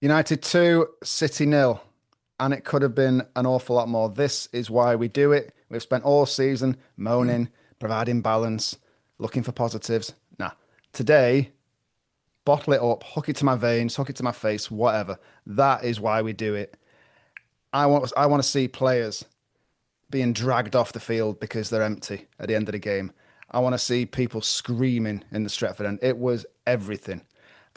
United 2, City nil, and it could have been an awful lot more. This is why we do it. We've spent all season moaning, providing balance, looking for positives. Nah, today, bottle it up, hook it to my veins, hook it to my face, whatever. That is why we do it. I want to see players being dragged off the field because they're empty at the end of the game. I want to see people screaming in the Stretford end. It was everything.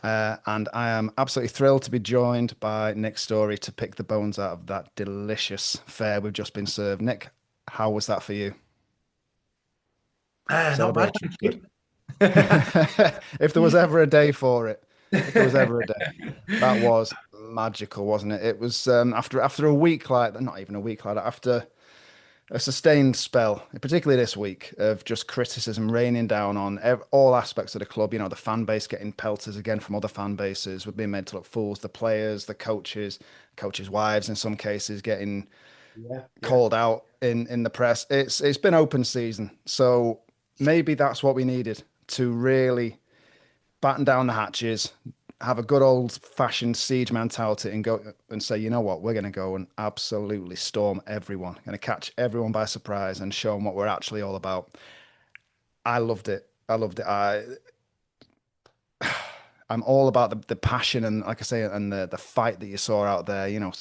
And I am absolutely thrilled to be joined by Nik Storey to pick the bones out of that delicious fare we've just been served. Nick, how was that for you? Not bad, Celebration. thank Good. you. If there was ever a day for it, if there was ever a day, that was magical, wasn't it? It was after a week like that, not even a week like that, after a sustained spell, particularly this week, of just criticism raining down on all aspects of the club. You know, the fan base getting pelters again from other fan bases. We're being made to look fools. The players, the coaches, coaches' wives, in some cases, getting Yeah, yeah. called out in the press. It's been open season, so maybe that's what we needed to really batten down the hatches, have a good old fashioned siege mentality and go and say, you know what, we're going to go and absolutely storm everyone, going to catch everyone by surprise and show them what we're actually all about. I loved it. I loved it. I'm all about the passion and, like I say, and the fight that you saw out there,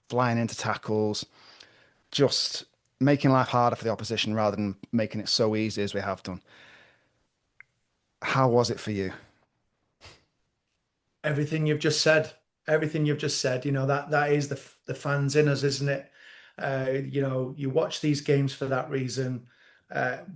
flying into tackles, just making life harder for the opposition rather than making it so easy as we have done. How was it for you? Everything you've just said, everything you've just said, that is the fans in us, isn't it? You watch these games for that reason.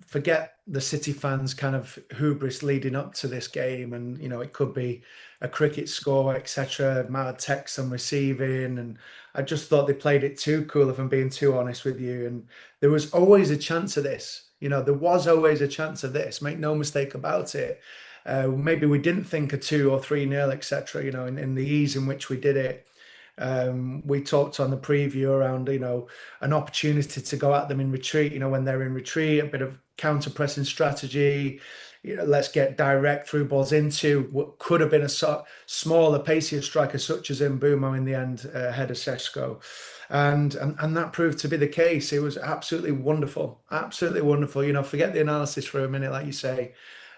Forget the City fans' kind of hubris leading up to this game, and it could be a cricket score, etc. Amount of text I'm receiving, and I just thought they played it too cool, if I'm being too honest with you. And there was always a chance of this. There was always a chance of this. Make no mistake about it. Maybe we didn't think a 2 or 3 nil, etc. In the ease in which we did it. We talked on the preview around, an opportunity to go at them in retreat, when they're in retreat, a bit of counter pressing strategy. Let's get direct through balls into what could have been a smaller, pacier striker such as Mbumo in the end, ahead of Sesko. And that proved to be the case. It was absolutely wonderful, absolutely wonderful. Forget the analysis for a minute, like you say.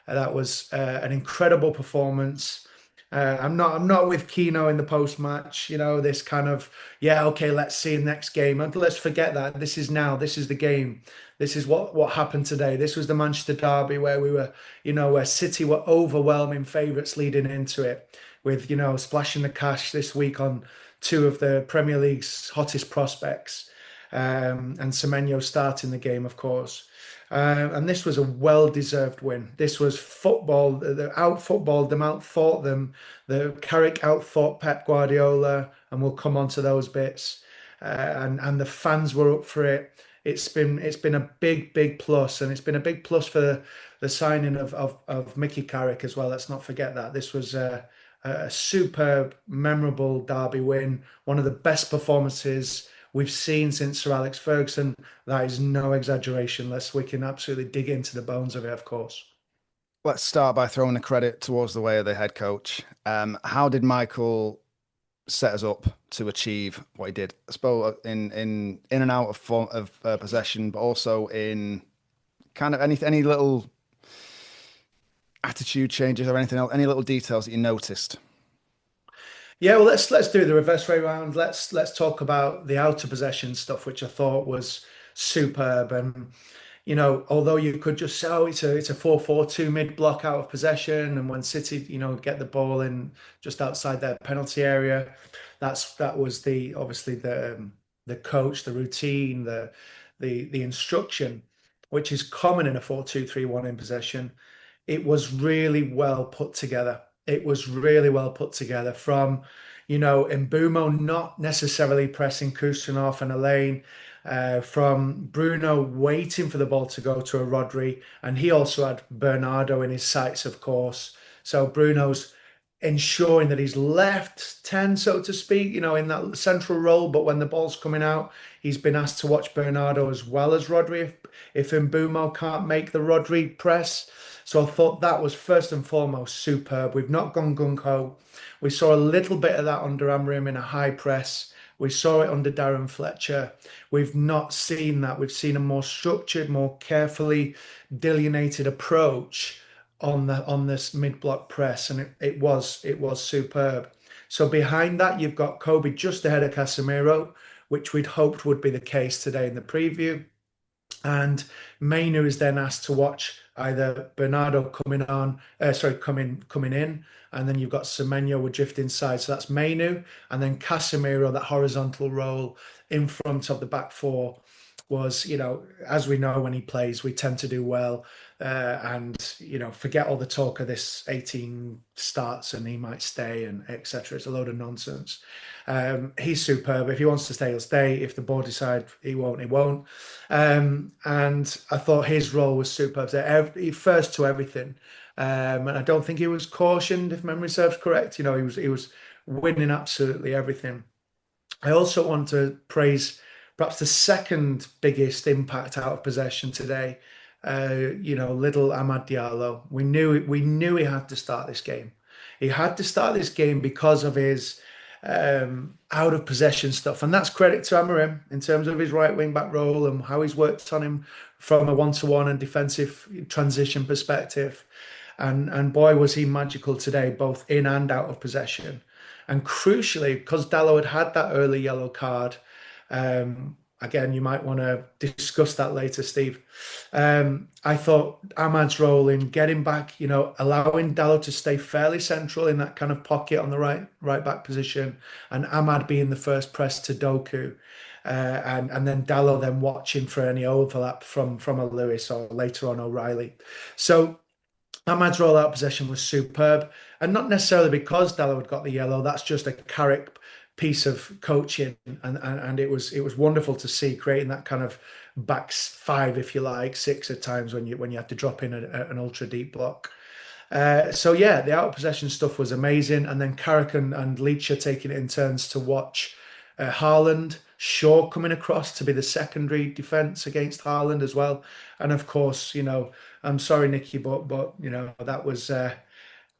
That was an incredible performance. I'm not with Keno in the post match. This kind of, yeah, okay, let's see next game. And let's forget that. This is now. This is the game. This is what happened today. This was the Manchester derby where we were, where City were overwhelming favourites leading into it, with splashing the cash this week on two of the Premier League's hottest prospects, and Semenyo starting the game, of course. And this was a well-deserved win. This was football. They out-footballed them, out-thought them. The Carrick out-thought Pep Guardiola, and we'll come on to those bits. And the fans were up for it. It's been a big plus, and it's been a big plus for the signing of Mickey Carrick as well. Let's not forget that this was a superb, memorable derby win. One of the best performances we've seen since Sir Alex Ferguson. That is no exaggeration. We can absolutely dig into the bones of it, of course. Let's start by throwing the credit towards the way of the head coach. How did Michael set us up to achieve what he did? I suppose in and out of possession, but also in kind of any little attitude changes or anything else, any little details that you noticed. Yeah, well, let's do the reverse way round. Let's talk about the outer possession stuff, which I thought was superb. And although you could just say, oh, it's a 4-4-2 mid block out of possession, and when City, get the ball in just outside their penalty area, that was the obviously the coach, the routine, the instruction, which is common in a 4-2-3-1 in possession. It was really well put together. It was really well put together from, Mbumo not necessarily pressing Kusanov and Elaine, from Bruno waiting for the ball to go to a Rodri, and he also had Bernardo in his sights, of course. So Bruno's ensuring that he's left 10, so to speak, in that central role. But when the ball's coming out, he's been asked to watch Bernardo as well as Rodri if Mbumo can't make the Rodri press. So I thought that was first and foremost superb. We've not gone gung ho. We saw a little bit of that under Amorim in a high press. We saw it under Darren Fletcher. We've not seen that. We've seen a more structured, more carefully delineated approach on this mid block press, and it was superb. So behind that, you've got Kobe just ahead of Casemiro, which we'd hoped would be the case today in the preview. And Mainu is then asked to watch either Bernardo coming in, and then you've got Semenyo would drift inside. So that's Mainu, and then Casemiro, that horizontal role in front of the back four was, as we know when he plays, we tend to do well. And forget all the talk of this 18 starts and he might stay and etc. It's a load of nonsense. He's superb. If he wants to stay, he'll stay. If the board decide he won't, he won't. And I thought his role was superb. He first to everything. And I don't think he was cautioned, if memory serves correct. He was winning absolutely everything. I also want to praise perhaps the second biggest impact out of possession today. Little Amad Diallo. We knew he had to start this game. He had to start this game because of his out of possession stuff, and that's credit to Amorim in terms of his right wing back role and how he's worked on him from a one-to-one and defensive transition perspective. And boy, was he magical today, both in and out of possession. And crucially, because Dallo had that early yellow card, again, you might want to discuss that later, Steve. I thought Ahmad's role in getting back, allowing Dallo to stay fairly central in that kind of pocket on the right back position, and Ahmad being the first press to Doku, and then Dallo then watching for any overlap from a Lewis or later on O'Reilly. So Ahmad's rollout possession was superb, and not necessarily because Dallo had got the yellow. That's just a Carrick piece of coaching, and it was wonderful to see, creating that kind of back five, if you like, six at times when you had to drop in an ultra deep block. So yeah, the out of possession stuff was amazing, and then Carrick and Leach are taking it in turns to watch Haaland. Shaw coming across to be the secondary defence against Haaland as well, and of course, I'm sorry, Nicky, but that was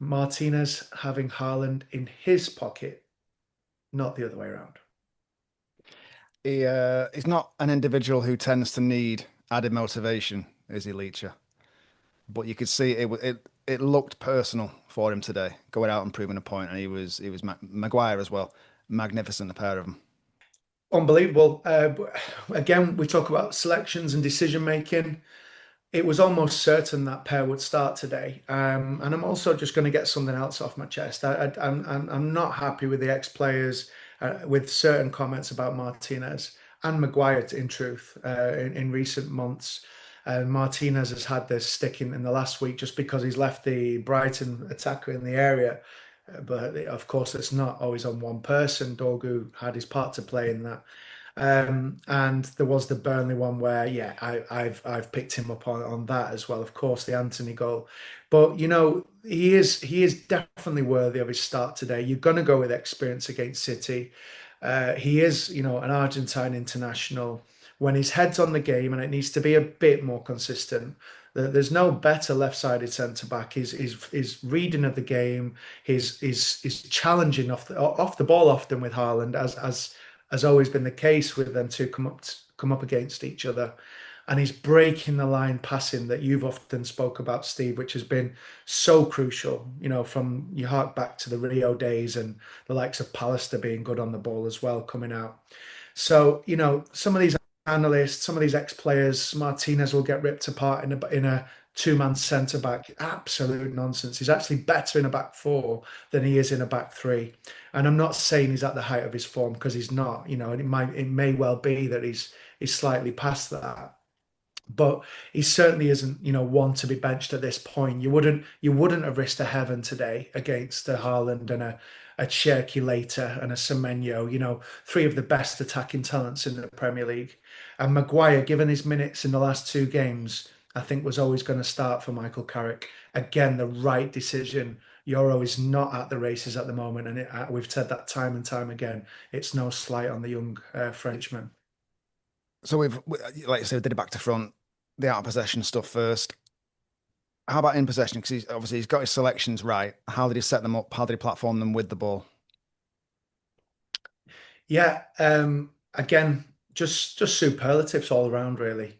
Martinez having Haaland in his pocket, not the other way around. He's not an individual who tends to need added motivation, is he, Leacher? But you could see it looked personal for him today, going out and proving a point, and he was Maguire as well. Magnificent, the pair of them. Unbelievable. Again, we talk about selections and decision making. It was almost certain that pair would start today. And I'm also just going to get something else off my chest. I'm not happy with the ex-players with certain comments about Martinez and Maguire, in truth, in recent months. Martinez has had this sticking in the last week just because he's left the Brighton attacker in the area. But of course, it's not always on one person. Dorgu had his part to play in that. And there was the Burnley one where, yeah, I've picked him up on that as well. Of course, the Anthony goal, but he is definitely worthy of his start today. You're going to go with experience against City. He is, an Argentine international. When his head's on the game, and it needs to be a bit more consistent. There's no better left-sided centre back. His reading of the game, his challenging off the ball often with Haaland, as has always been the case with them two come up against each other. And he's breaking the line passing that you've often spoke about, Steve, which has been so crucial, from you hark back to the Rio days and the likes of Pallister being good on the ball as well, coming out. So, some of these analysts, some of these ex-players, Martinez will get ripped apart in a two-man centre-back. Absolute nonsense. He's actually better in a back four than he is in a back three. And I'm not saying he's at the height of his form, because he's not, and it may well be that he's slightly past that. But he certainly isn't, one to be benched at this point. You wouldn't have risked a heaven today against a Haaland and a Cherky later and a Semenyo, three of the best attacking talents in the Premier League. And Maguire, given his minutes in the last two games, I think was always going to start for Michael Carrick. Again, the right decision Euro is not at the races at the moment, and we've said that time and time again. It's no slight on the young Frenchman. So like you said, we did it back to front, the out of possession stuff first. How about in possession? Because obviously he's got his selections right. How did he set them up? How did he platform them with the ball? Yeah, again, just superlatives all around, really.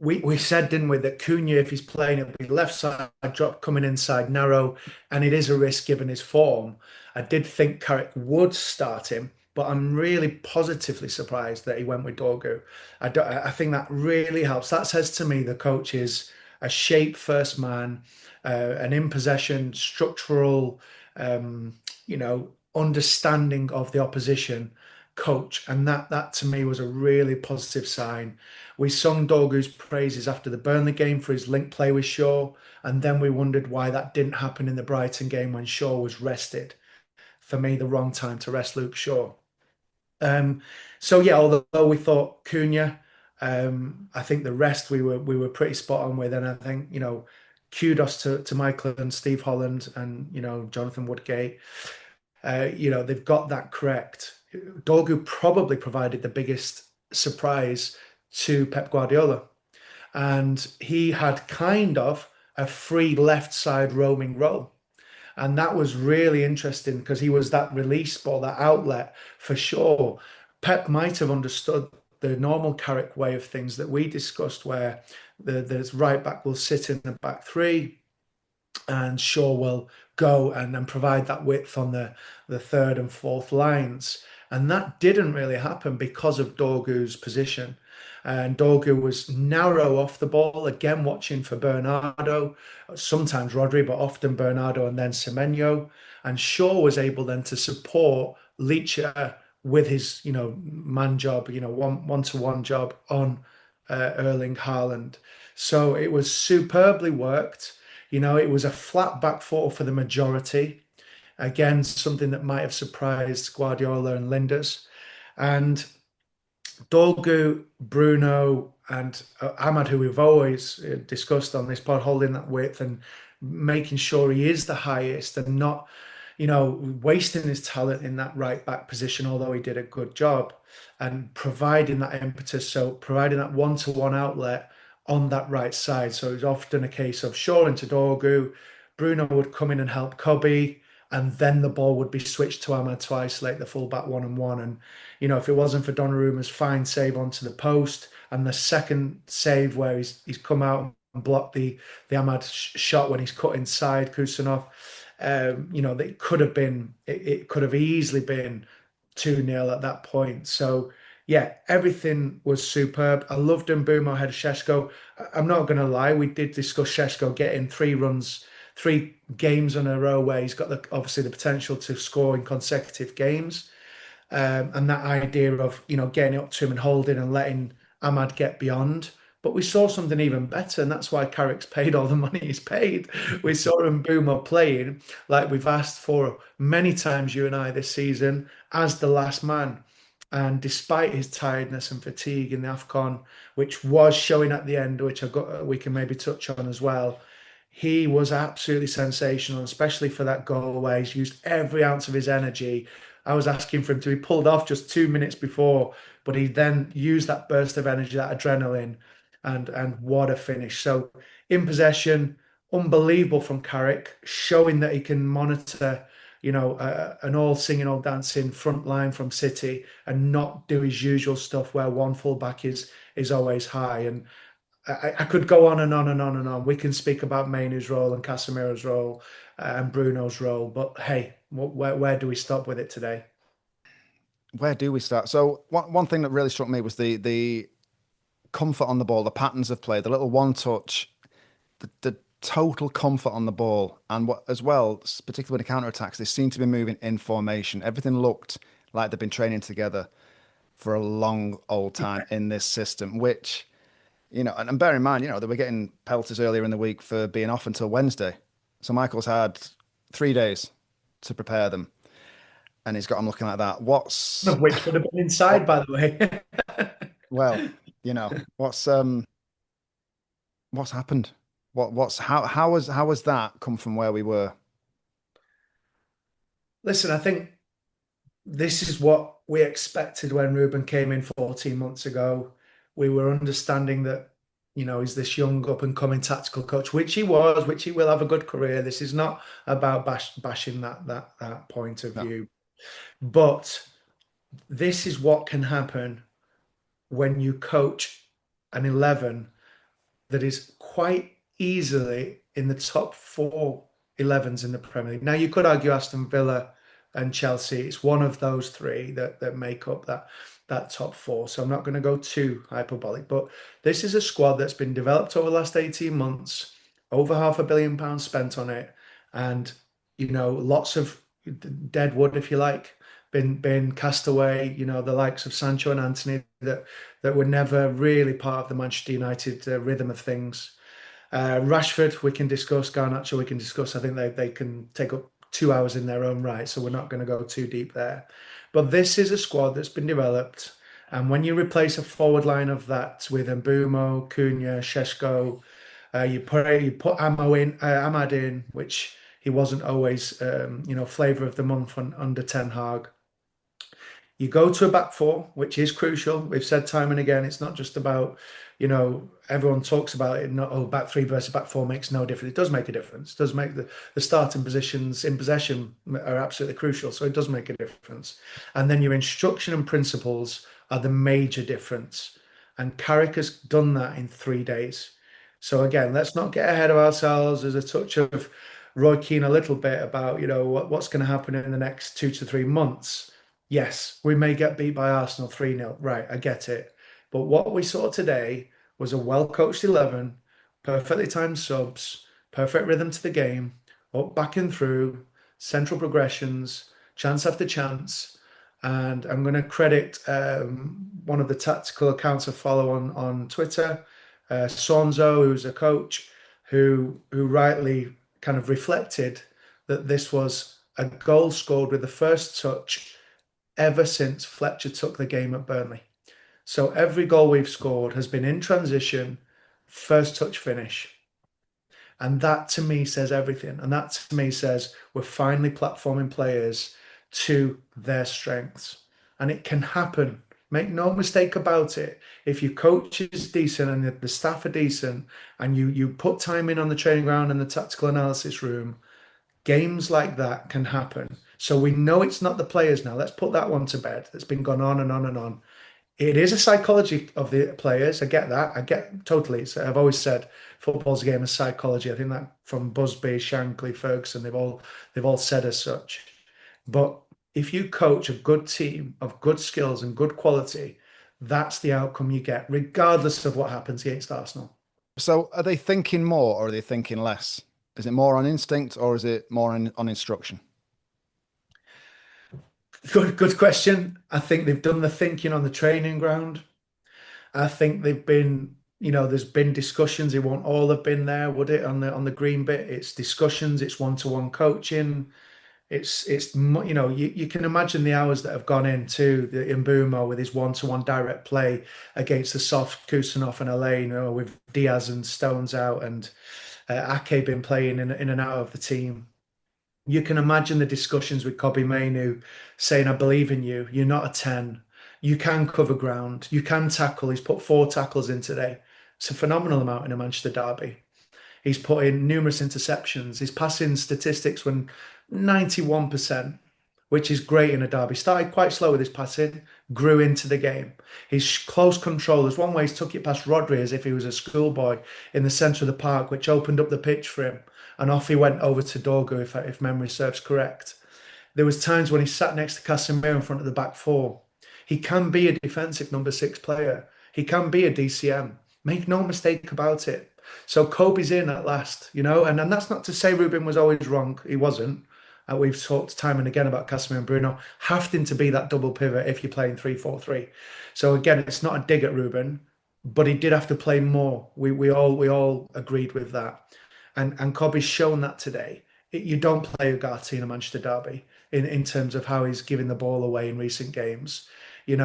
We said, didn't we, that Cunha, if he's playing, it'll be left side drop coming inside narrow, and it is a risk given his form. I did think Carrick would start him, but I'm really positively surprised that he went with Dorgu. I think that really helps. That says to me the coach is a shape first man, an in possession, structural, you know, understanding of the opposition coach, and that to me was a really positive sign. We sung Dorgu's praises after the Burnley game for his link play with Shaw, and then we wondered why that didn't happen in the Brighton game when Shaw was rested. For me, the wrong time to rest Luke Shaw. Um, so yeah, although we thought Cunha, I think the rest we were pretty spot on with, and I think kudos to Michael and Steve Holland and Jonathan Woodgate. They've got that correct. Dorgu probably provided the biggest surprise to Pep Guardiola, and he had kind of a free left side roaming role. And that was really interesting because he was that release ball, that outlet for sure. Pep might have understood the normal Carrick way of things that we discussed, where the right back will sit in the back three and Shaw will go and provide that width on the third and fourth lines. And that didn't really happen because of Dorgu's position. And Dorgu was narrow off the ball, again watching for Bernardo, sometimes Rodri, but often Bernardo and then Semenyo. And Shaw was able then to support Leacher with his, man job, one-to-one job on Erling Haaland. So it was superbly worked. It was a flat back four for the majority. Again, something that might have surprised Guardiola and Linders. And Dorgu, Bruno, and Ahmad, who we've always discussed on this pod, holding that width and making sure he is the highest and not, wasting his talent in that right back position, although he did a good job, and providing that impetus. So providing that one-to-one outlet on that right side. So it was often a case of Shaw into Dorgu, Bruno would come in and help Cobby, and then the ball would be switched to Ahmad to isolate the fullback one-on-one. And if it wasn't for Donnarumma's fine save onto the post and the second save where he's come out and blocked the Ahmad shot when he's cut inside Kusanov, it could have easily been 2-0 at that point. So yeah, everything was superb. I loved Mbeumo ahead of Šeško. I'm not going to lie, we did discuss Šeško getting 3 games in a row where he's got obviously the potential to score in consecutive games. And that idea of, getting up to him and holding and letting Ahmad get beyond. But we saw something even better, and that's why Carrick's paid all the money he's paid. We saw Mbeumo playing like we've asked for many times, you and I, this season, as the last man. And despite his tiredness and fatigue in the AFCON, which was showing at the end, which we can maybe touch on as well, he was absolutely sensational, especially for that goal where he's used every ounce of his energy. I was asking for him to be pulled off just 2 minutes before, but he then used that burst of energy, that adrenaline, and what a finish. So in possession, unbelievable from Carrick, showing that he can monitor, an all singing, all dancing front line from City and not do his usual stuff where one fullback is always high. And I could go on and on and on and on. We can speak about Mainoo's role and Casemiro's role and Bruno's role, but hey, where do we stop with it today? Where do we start? So one thing that really struck me was the comfort on the ball, the patterns of play, the little one touch, the total comfort on the ball, and what as well, particularly with the counter attacks, they seem to be moving in formation. Everything looked like they've been training together for a long old time in this system, which, and bear in mind, they were getting pelters earlier in the week for being off until Wednesday. So Michael's had 3 days to prepare them, and he's got them looking like that. Of which would have been inside, by the way. Well, what's happened? What's how has that come from where we were? Listen, I think this is what we expected when Ruben came in 14 months ago. We were understanding that, he's this young up and coming tactical coach, which he was, which he will have a good career. This is not about bashing that point of No. view. But this is what can happen when you coach an 11 that is quite easily in the top four 11s in the Premier League. Now, you could argue Aston Villa and Chelsea. It's one of those three that make up that top four. So I'm not going to go too hyperbolic, but this is a squad that's been developed over the last 18 months, over £500 million spent on it, and lots of dead wood, if you like, been cast away. The likes of Sancho and Anthony that were never really part of the Manchester United rhythm of things. Rashford, we can discuss. Garnacho, we can discuss. I think they can take up 2 hours in their own right, so we're not going to go too deep there. But this is a squad that's been developed, and when you replace a forward line of that with Mbumo, Cunha, Sheshko, you put Ahmad in, which he wasn't always, flavour of the month under Ten Hag. You go to a back four, which is crucial. We've said time and again, it's not just about, everyone talks about it. Not, oh, back three versus back four makes no difference. It does make a difference. It does make the starting positions in possession are absolutely crucial. So it does make a difference. And then your instruction and principles are the major difference. And Carrick has done that in 3 days. So again, let's not get ahead of ourselves. There's a touch of Roy Keane a little bit about, what's going to happen in the next 2 to 3 months. Yes, we may get beat by Arsenal 3-0. Right, I get it. But what we saw today was a well-coached 11, perfectly timed subs, perfect rhythm to the game, up, back and through, central progressions, chance after chance. And I'm going to credit one of the tactical accounts I follow on Twitter, Sonzo, who's a coach, who rightly kind of reflected that this was a goal scored with the first touch ever since Fletcher took the game at Burnley. So every goal we've scored has been in transition, first touch finish. And that to me says everything. And that to me says we're finally platforming players to their strengths. And it can happen. Make no mistake about it. If your coach is decent and the staff are decent and you put time in on the training ground and the tactical analysis room, games like that can happen. So we know it's not the players now. Let's put that one to bed. It's been gone on and on and on. It is a psychology of the players. I get that. I get totally. So I've always said football's a game of psychology. I think that from Busby, Shankly, Ferguson, they've all said as such. But if you coach a good team of good skills and good quality, that's the outcome you get, regardless of what happens against Arsenal. So are they thinking more or are they thinking less? Is it more on instinct or is it more on instruction? Good question. I think they've done the thinking on the training ground. I think they've been, there's been discussions. It won't all have been there, would it? On the green bit, it's discussions. It's one-to-one coaching. You can imagine the hours that have gone into the Mbumo with his one-to-one direct play against the soft Kusanov and Elaine, with Diaz and Stones out and Ake been playing in and out of the team. You can imagine the discussions with Kobe Mainu saying, I believe in you. You're not a 10. You can cover ground. You can tackle. He's put 4 tackles in today. It's a phenomenal amount in a Manchester derby. He's put in numerous interceptions. His passing statistics were 91%, which is great in a derby. Started quite slow with his passing, grew into the game. His close control, there's one way he's took it past Rodri as if he was a schoolboy in the centre of the park, which opened up the pitch for him. And off he went over to Dorgu, if memory serves correct. There was times when he sat next to Casemiro in front of the back four. He can be a defensive number 6 player. He can be a DCM. Make no mistake about it. So Kobe's in at last, and that's not to say Ruben was always wrong. He wasn't. We've talked time and again about Casemiro and Bruno having to be that double pivot if you're playing 3-4-3. So again, it's not a dig at Ruben, but he did have to play more. We all agreed with that. And Kobe's shown that today. You don't play Ugarte in a Manchester derby in terms of how he's giving the ball away in recent games. You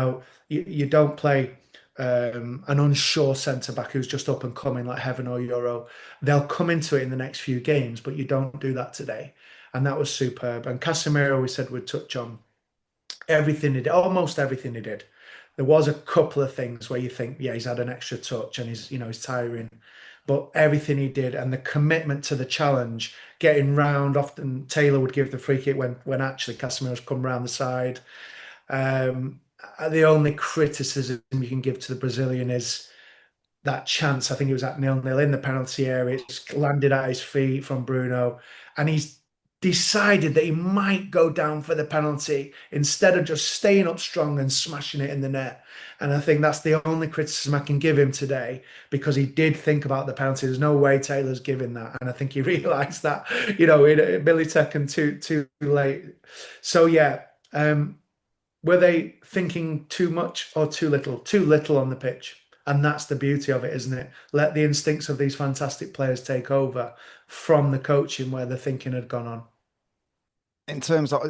don't play an unsure centre back who's just up and coming like heaven or euro, they'll come into it in the next few games, but you don't do that today. And that was superb. And Casemiro, we said we'd touch on everything he did, almost everything he did. There was a couple of things where you think, yeah, he's had an extra touch and he's tiring, but everything he did and the commitment to the challenge, getting round. Often Taylor would give the free kick when actually Casemiro's come round the side. Um, the only criticism you can give to the Brazilian is that chance. I think it was at 0-0 in the penalty area. It's landed at his feet from Bruno, and he's decided that he might go down for the penalty instead of just staying up strong and smashing it in the net. And I think that's the only criticism I can give him today, because he did think about the penalty. There's no way Taylor's giving that, and I think he realised that, in a millisecond too late. So yeah. Were they thinking too much or too little? Too little on the pitch. And that's the beauty of it, isn't it? Let the instincts of these fantastic players take over from the coaching where the thinking had gone on. In terms of,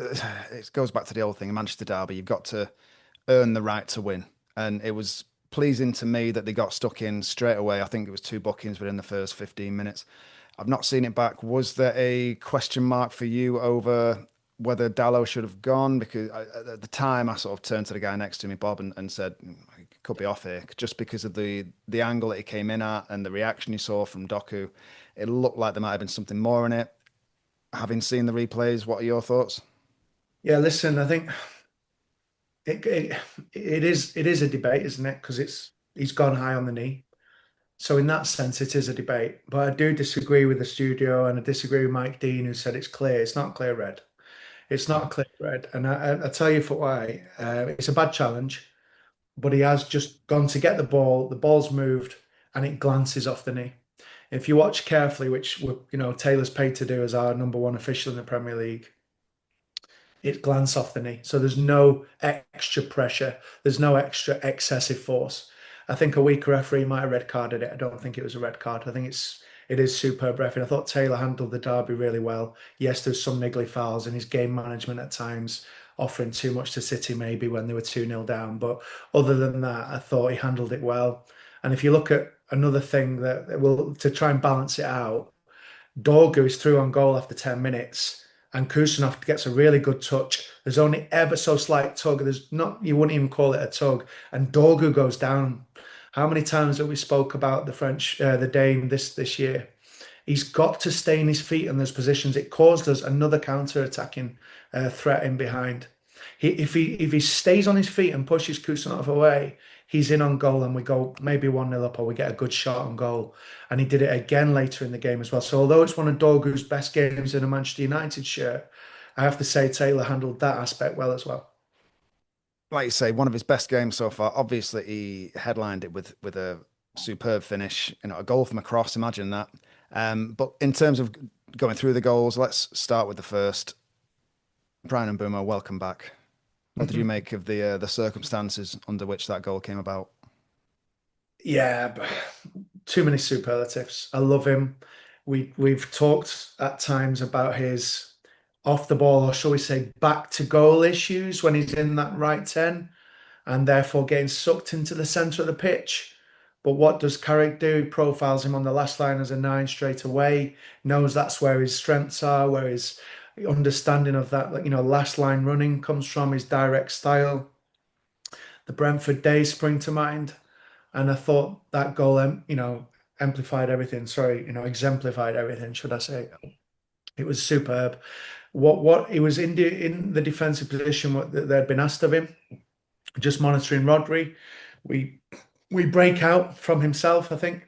it goes back to the old thing, Manchester Derby, you've got to earn the right to win. And it was pleasing to me that they got stuck in straight away. I think it was 2 bookings within the first 15 minutes. I've not seen it back. Was there a question mark for you over whether Dallo should have gone? Because at the time, I sort of turned to the guy next to me, Bob, and said, he could be off here, just because of the angle that he came in at and the reaction you saw from Doku. It looked like there might have been something more in it. Having seen the replays, what are your thoughts? Yeah, listen, I think it is a debate, isn't it? Because he's gone high on the knee. So in that sense, it is a debate. But I do disagree with the studio, and I disagree with Mike Dean, who said it's clear. It's not clear red. It's not clear red. And I tell you for why. It's a bad challenge, but he has just gone to get the ball. The ball's moved, and it glances off the knee. If you watch carefully, which Taylor's paid to do as our number one official in the Premier League, it glanced off the knee. So there's no extra pressure. There's no extra excessive force. I think a weaker referee might have red carded it. I don't think it was a red card. I think it is superb refereeing. I thought Taylor handled the derby really well. Yes, there's some niggly fouls in his game management at times, offering too much to City maybe when they were 2-0 down. But other than that, I thought he handled it well. And if you look at another thing that will to try and balance it out, Dorgu is through on goal after 10 minutes, and Kusanov gets a really good touch. There's only ever so slight tug. There's not, you wouldn't even call it a tug. And Dorgu goes down. How many times have we spoke about the Dane this year? He's got to stay in his feet in those positions. It caused us another counter-attacking threat in behind. If he stays on his feet and pushes Kusanov away, he's in on goal, and we go maybe 1-0 up, or we get a good shot on goal. And he did it again later in the game as well. So although it's one of Dorgu's best games in a Manchester United shirt, I have to say Taylor handled that aspect well as well. Like you say, one of his best games so far. Obviously, he headlined it with a superb finish, a goal from a cross. Imagine that. But in terms of going through the goals, let's start with the first. Bryan Mbeumo, welcome back. What did you make of the circumstances under which that goal came about? Yeah, too many superlatives. I love him. We've talked at times about his off the ball, or shall we say back to goal issues when he's in that right 10, and therefore getting sucked into the centre of the pitch. But what does Carrick do? He profiles him on the last line as a 9 straight away, knows that's where his strengths are, where his understanding of that, last line running comes from, his direct style. The Brentford days spring to mind. And I thought that goal, amplified everything. Sorry, exemplified everything, should I say? It was superb. What he was in the defensive position that they'd been asked of him, just monitoring Rodri. We break out from himself, I think.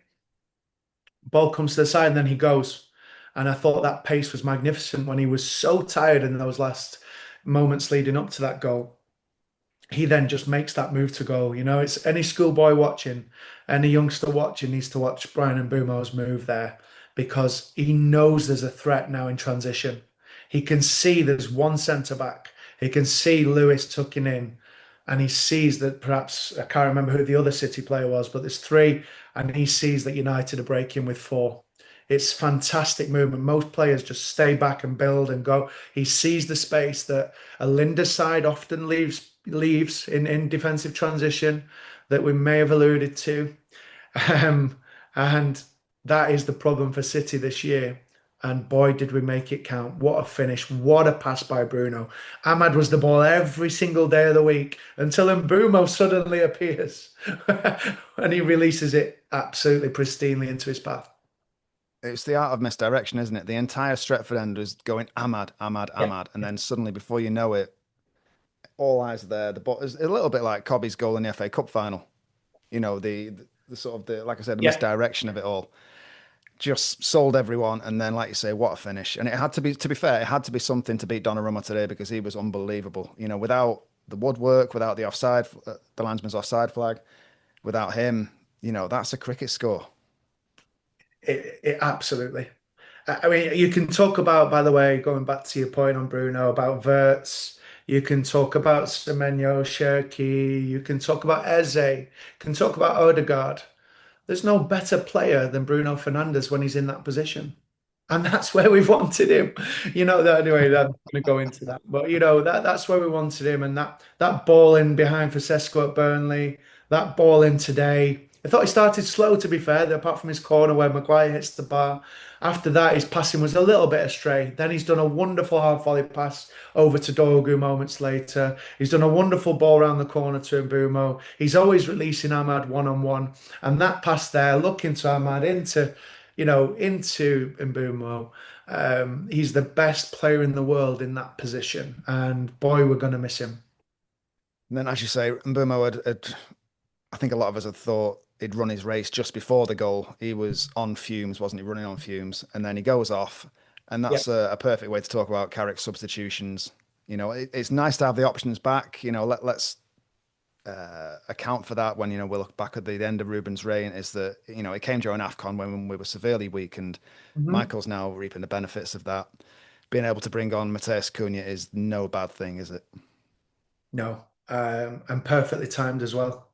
Ball comes to the side, and then he goes. And I thought that pace was magnificent when he was so tired in those last moments leading up to that goal. He then just makes that move to goal. It's any schoolboy watching, any youngster watching needs to watch Bryan Mbeumo's move there, because he knows there's a threat now in transition. He can see there's one centre back. He can see Lewis tucking in, and he sees that perhaps, I can't remember who the other City player was, but there's 3, and he sees that United are breaking with 4. It's fantastic movement. Most players just stay back and build and go. He sees the space that a Linda side often leaves in defensive transition. that we may have alluded to. Um, and that is the problem for City this year. And boy, did we make it count. What a finish. What a pass by Bruno. Ahmad was the ball every single day of the week until Mbumo suddenly appears and he releases it absolutely pristinely into his path. It's the art of misdirection, isn't it? The entire Stretford end was going Ahmad, Ahmad, Yeah. Ahmad, and then suddenly, before you know it, all eyes are there. The ball is a little bit like Cobby's goal in the FA Cup final. You know, the sort of the like I said, the Yeah. misdirection of it all just sold everyone. And then, like you say, what a finish! And it had to be, to be fair, it had to be something to beat Donnarumma today because he was unbelievable. You know, without the woodwork, without the offside, the linesman's offside flag, without him, you know, that's a cricket score. It absolutely. I mean, you can talk about, by the way, going back to your point on Bruno about Verts. You can talk about Semenyo, Cherki. You can talk about Eze. You can talk about Odegaard. There's no better player than Bruno Fernandes when he's in that position. And that's where we've wanted him. Anyway, I'm not going to go into that. But that's where we wanted him. And that ball in behind for Sesko at Burnley, that ball in today. I thought he started slow, to be fair, apart from his corner where Maguire hits the bar. After that, his passing was a little bit astray. Then he's done a wonderful half volley pass over to Dogu moments later. He's done a wonderful ball around the corner to Mbumo. He's always releasing Ahmad one on one. And that pass there, looking to Ahmad into Mbumo. He's the best player in the world in that position. And boy, we're going to miss him. And then, as you say, Mbumo had I think a lot of us had thought he'd run his race just before the goal. He was on fumes, wasn't he? Running on fumes, and then he goes off, and Yeah. that's a perfect way to talk about Carrick's substitutions. You know, it's nice to have the options back. You know, let's account for that when we look back at the end of Ruben's reign. Is that it came during AFCON when we were severely weakened. Mhm. Michael's now reaping the benefits of that. Being able to bring on Mateus Cunha is no bad thing, is it? No, and perfectly timed as well.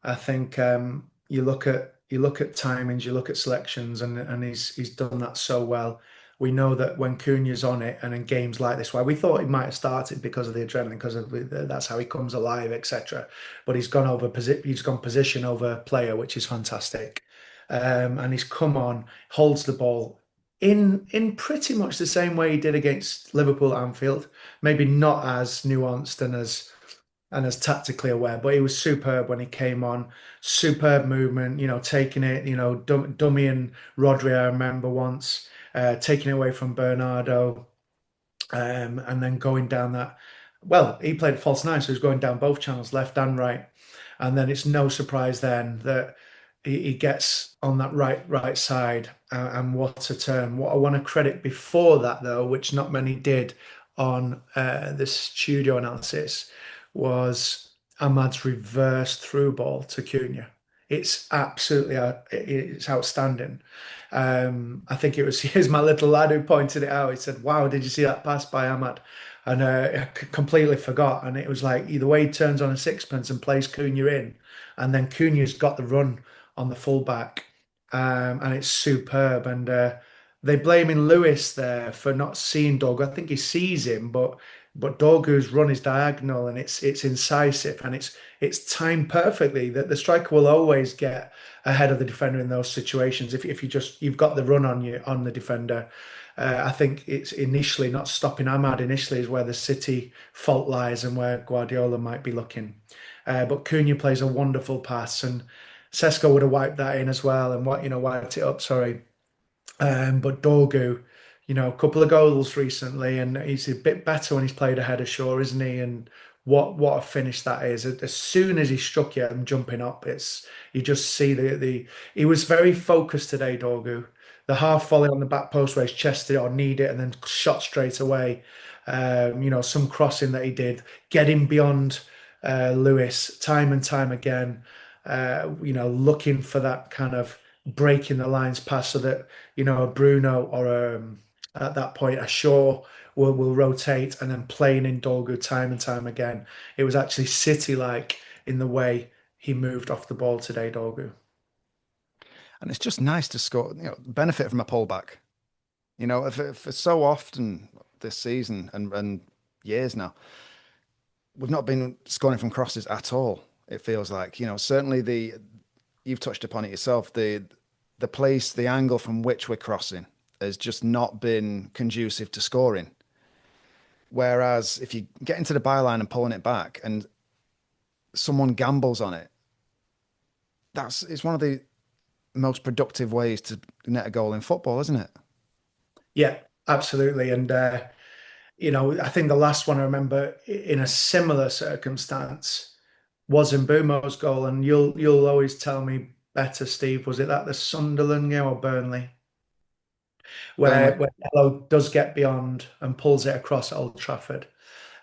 I think you look at timings, you look at selections, and he's done that so well. We know that when Cunha's on it, and in games like this, why we thought he might have started because of the adrenaline, because of that's how he comes alive, etc. But he's gone position over player, which is fantastic. And he's come on, holds the ball in pretty much the same way he did against Liverpool at Anfield. Maybe not as nuanced and as tactically aware, but he was superb when he came on. Superb movement, taking it, dummy and Rodri, I remember once, taking it away from Bernardo, and then going down that. Well, he played false nine, so he was going down both channels, left and right. And then it's no surprise then that he gets on that right side, and what a turn. What I want to credit before that, though, which not many did on the studio analysis, was Ahmad's reverse through ball to Cunha. It's outstanding. I think it was here's my little lad who pointed it out. He said, "Wow, did you see that pass by Ahmad?" And completely forgot. And it was like the way he turns on a sixpence and plays Cunha in, and then Cunha's got the run on the fullback, and it's superb. And they blaming Lewis there for not seeing Dogu. I think he sees him, but Dorgu's run is diagonal and it's incisive and it's timed perfectly. That the striker will always get ahead of the defender in those situations if you've got the run on the defender. I think it's initially not stopping Ahmad initially is where the City fault lies and where Guardiola might be looking. But Cunha plays a wonderful pass and Sesko would have wiped that in as well and wiped it up. Sorry, but Dorgu, a couple of goals recently, and he's a bit better when he's played ahead of Shaw, isn't he? And what a finish that is! As soon as he struck you and jumping up, it's you just see the he was very focused today, Dorgu. The half volley on the back post where he's chested it or kneed it and then shot straight away. Some crossing that he did, getting beyond Lewis time and time again. Looking for that kind of breaking the lines pass so that a Bruno or at that point a Shaw will rotate and then playing in Dorgu time and time again. It was actually City-like in the way he moved off the ball today, Dorgu. And it's just nice to score, benefit from a pullback. For so often this season and years now, we've not been scoring from crosses at all. It feels like, certainly you've touched upon it yourself, the place, the angle from which we're crossing has just not been conducive to scoring. Whereas if you get into the byline and pulling it back and someone gambles on it, it's one of the most productive ways to net a goal in football, isn't it? Yeah, absolutely. And I think the last one I remember in a similar circumstance was in Bumo's goal, and you'll always tell me better, Steve. Was it that the Sunderland game or Burnley, Burnley. where Ello does get beyond and pulls it across at Old Trafford?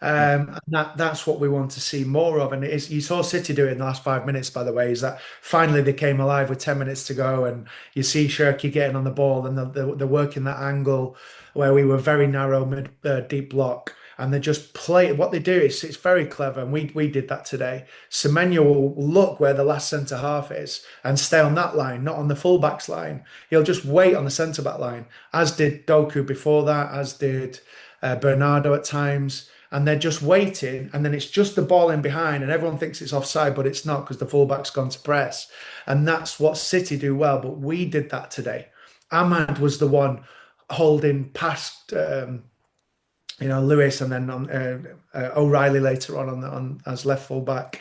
Yeah. And that's what we want to see more of. And it is, you saw City do it in the last 5 minutes, by the way, is that finally they came alive with 10 minutes to go. And you see Shirky getting on the ball and they're working that angle where we were very narrow, deep block. And they just play. What they do is it's very clever. And we did that today. Semenyo will look where the last centre half is and stay on that line, not on the fullbacks line. He'll just wait on the centre back line, as did Doku before that, as did Bernardo at times, and they're just waiting, and then it's just the ball in behind, and everyone thinks it's offside, but it's not because the fullback's gone to press, and that's what City do well. But we did that today. Ahmad was the one holding past, Lewis, and then on O'Reilly later on as left fullback.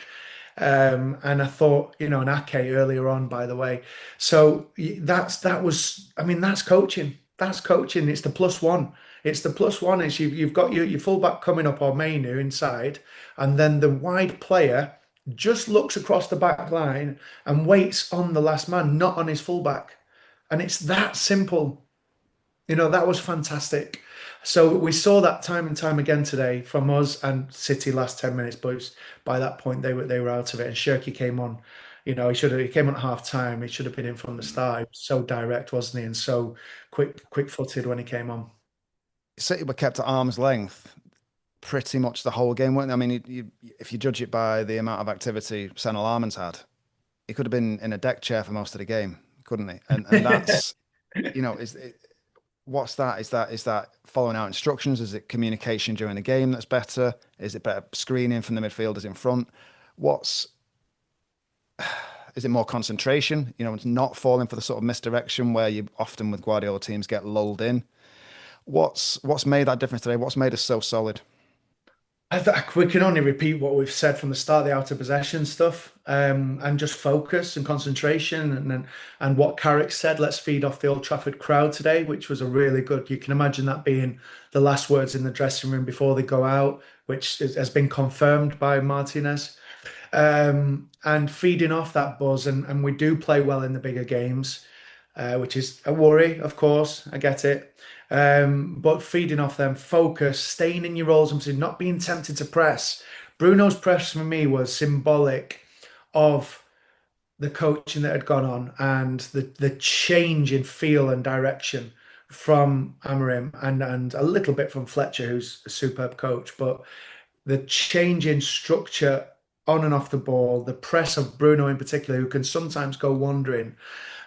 And I thought, and Ake earlier on, by the way. So that was, I mean, that's coaching. That's coaching. It's the plus one. It's the plus one. It's you've got your fullback coming up or Mainu inside, and then the wide player just looks across the back line and waits on the last man, not on his fullback. And it's that simple. That was fantastic. So we saw that time and time again today from us and City last 10 minutes, but by that point they were out of it. And Shirky came on. He came on at half time. He should have been in from the start. He was so direct, wasn't he? And so quick footed when he came on. City were kept at arm's length pretty much the whole game, weren't they? I mean, if you judge it by the amount of activity Sen Alarman's had, he could have been in a deck chair for most of the game, couldn't he? And that's, what's that? Is that following out instructions? Is it communication during the game that's better? Is it better screening from the midfielders in front? Is it more concentration? It's not falling for the sort of misdirection where you often with Guardiola teams get lulled in. What's made that difference today? What's made us so solid? We can only repeat what we've said from the start, the out of possession stuff, and just focus and concentration, and what Carrick said. Let's feed off the Old Trafford crowd today, which was a really good. You can imagine that being the last words in the dressing room before they go out, which has been confirmed by Martinez, and feeding off that buzz. And we do play well in the bigger games, which is a worry, of course. I get it. But feeding off them, focus, staying in your roles and not being tempted to press. Bruno's press for me was symbolic of the coaching that had gone on and the change in feel and direction from Amorim and a little bit from Fletcher, who's a superb coach, but the change in structure on and off the ball, the press of Bruno in particular, who can sometimes go wandering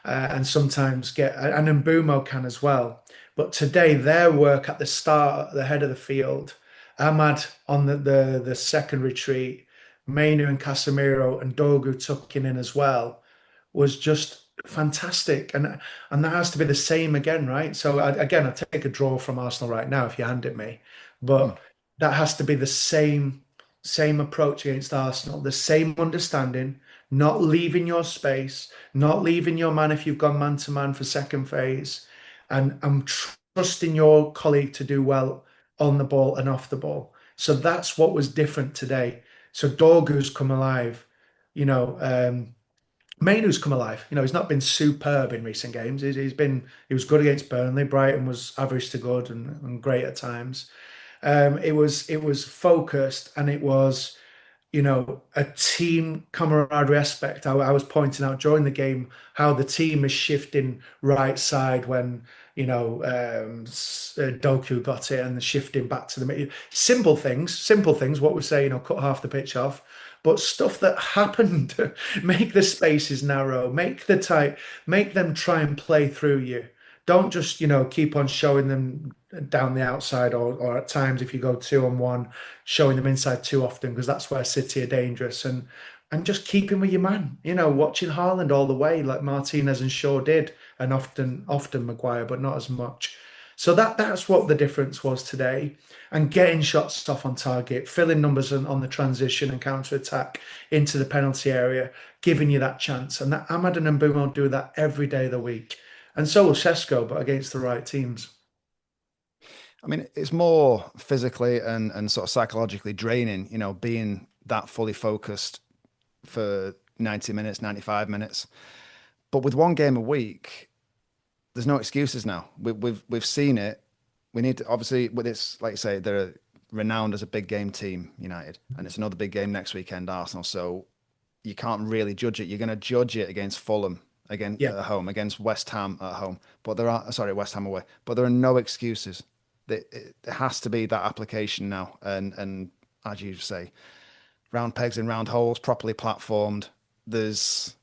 and sometimes and Mbumo can as well. But today, their work at the start, at the head of the field, Ahmad on the second retreat, Mainu and Casemiro and Dogu tucking in as well, was just fantastic. And that has to be the same again, right? So again, I take a draw from Arsenal right now if you hand it me, Mm. but that has to be the same approach against Arsenal, the same understanding, not leaving your space, not leaving your man if you've gone man to man for second phase, and I'm trusting your colleague to do well on the ball and off the ball. So that's what was different today. So Dorgu's come alive, Mainoo's come alive. He's not been superb in recent games. He was good against Burnley. Brighton was average to good and great at times. It was focused, and it was a team camaraderie aspect. I was pointing out during the game how the team is shifting right side when Doku got it, and the shifting back to the middle. Simple things. What we say, cut half the pitch off, but stuff that happened. Make the spaces narrow, make them try and play through you. Don't just keep on showing them down the outside, or at times if you go 2-on-1, showing them inside too often, because that's where City are dangerous. And and just keeping with your man. You know, watching Haaland all the way like Martinez and Shaw did, and often Maguire, but not as much. So that's what the difference was today. And getting shots off on target, filling numbers on the transition and counter attack into the penalty area, giving you that chance. And that Ahmad and Mbeumo do that every day of the week. And so will Sesko, but against the right teams. I mean, it's more physically and sort of psychologically draining, being that fully focused for 90 minutes, 95 minutes. But with one game a week, there's no excuses now. We've seen it. We need to, obviously, with this, like you say, they're renowned as a big game team, United, and it's another big game next weekend, Arsenal. So you can't really judge it. You're going to judge it against Fulham again Yeah, at home, against West Ham at home. But there are, sorry, West Ham away. But there are no excuses. It has to be that application now, and as you say, round pegs in round holes, properly platformed. There's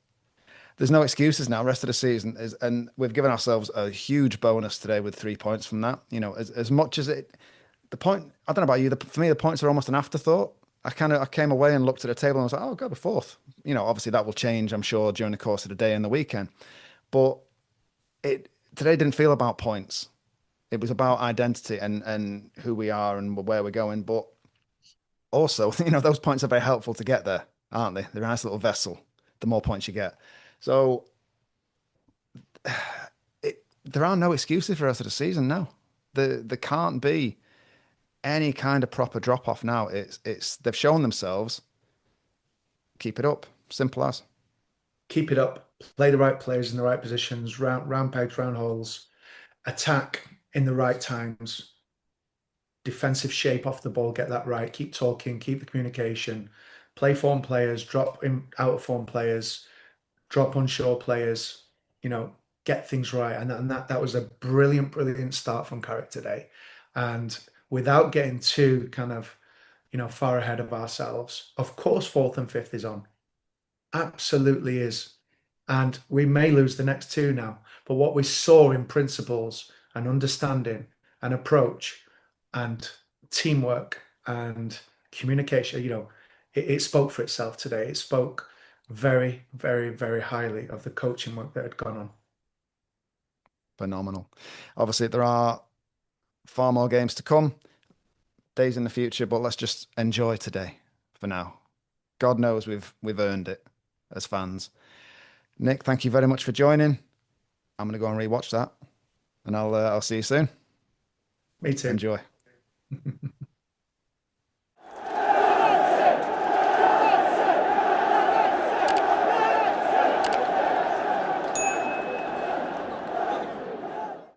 there's no excuses now. Rest of the season is, and we've given ourselves a huge bonus today with 3 points from that. As much as the point. I don't know about you. For me, the points are almost an afterthought. I came away and looked at the table and was like, oh, God, we're fourth. Obviously that will change, I'm sure, during the course of the day and the weekend. But it today didn't feel about points. It was about identity and who we are and where we're going. But also, those points are very helpful to get there, aren't they? They're a nice little vessel. The more points you get, so there are no excuses for the rest of the season. No, there can't be any kind of proper drop off now. It's they've shown themselves. Keep it up. Simple as. keep it up. Play the right players in the right positions. Round pegs, round holes. Attack in the right times. Defensive shape off the ball. Get that right. Keep talking. Keep the communication. Play form players. Drop in out of form players. Drop unsure players. You know, get things right. And that was a brilliant start from Carrick today. And without getting too kind of far ahead of ourselves, of course, fourth and fifth is on. Absolutely is. And we may lose the next two now. But what we saw in principles and understanding and approach and teamwork and communication, it spoke for itself today. It spoke very highly of the coaching work that had gone on. Phenomenal. Obviously, there are far more games to come, days in the future, but let's just enjoy today for now. God knows we've earned it as fans. Nik, thank you very much for joining. I'm gonna go and rewatch that, and I'll see you soon. Me too. Enjoy.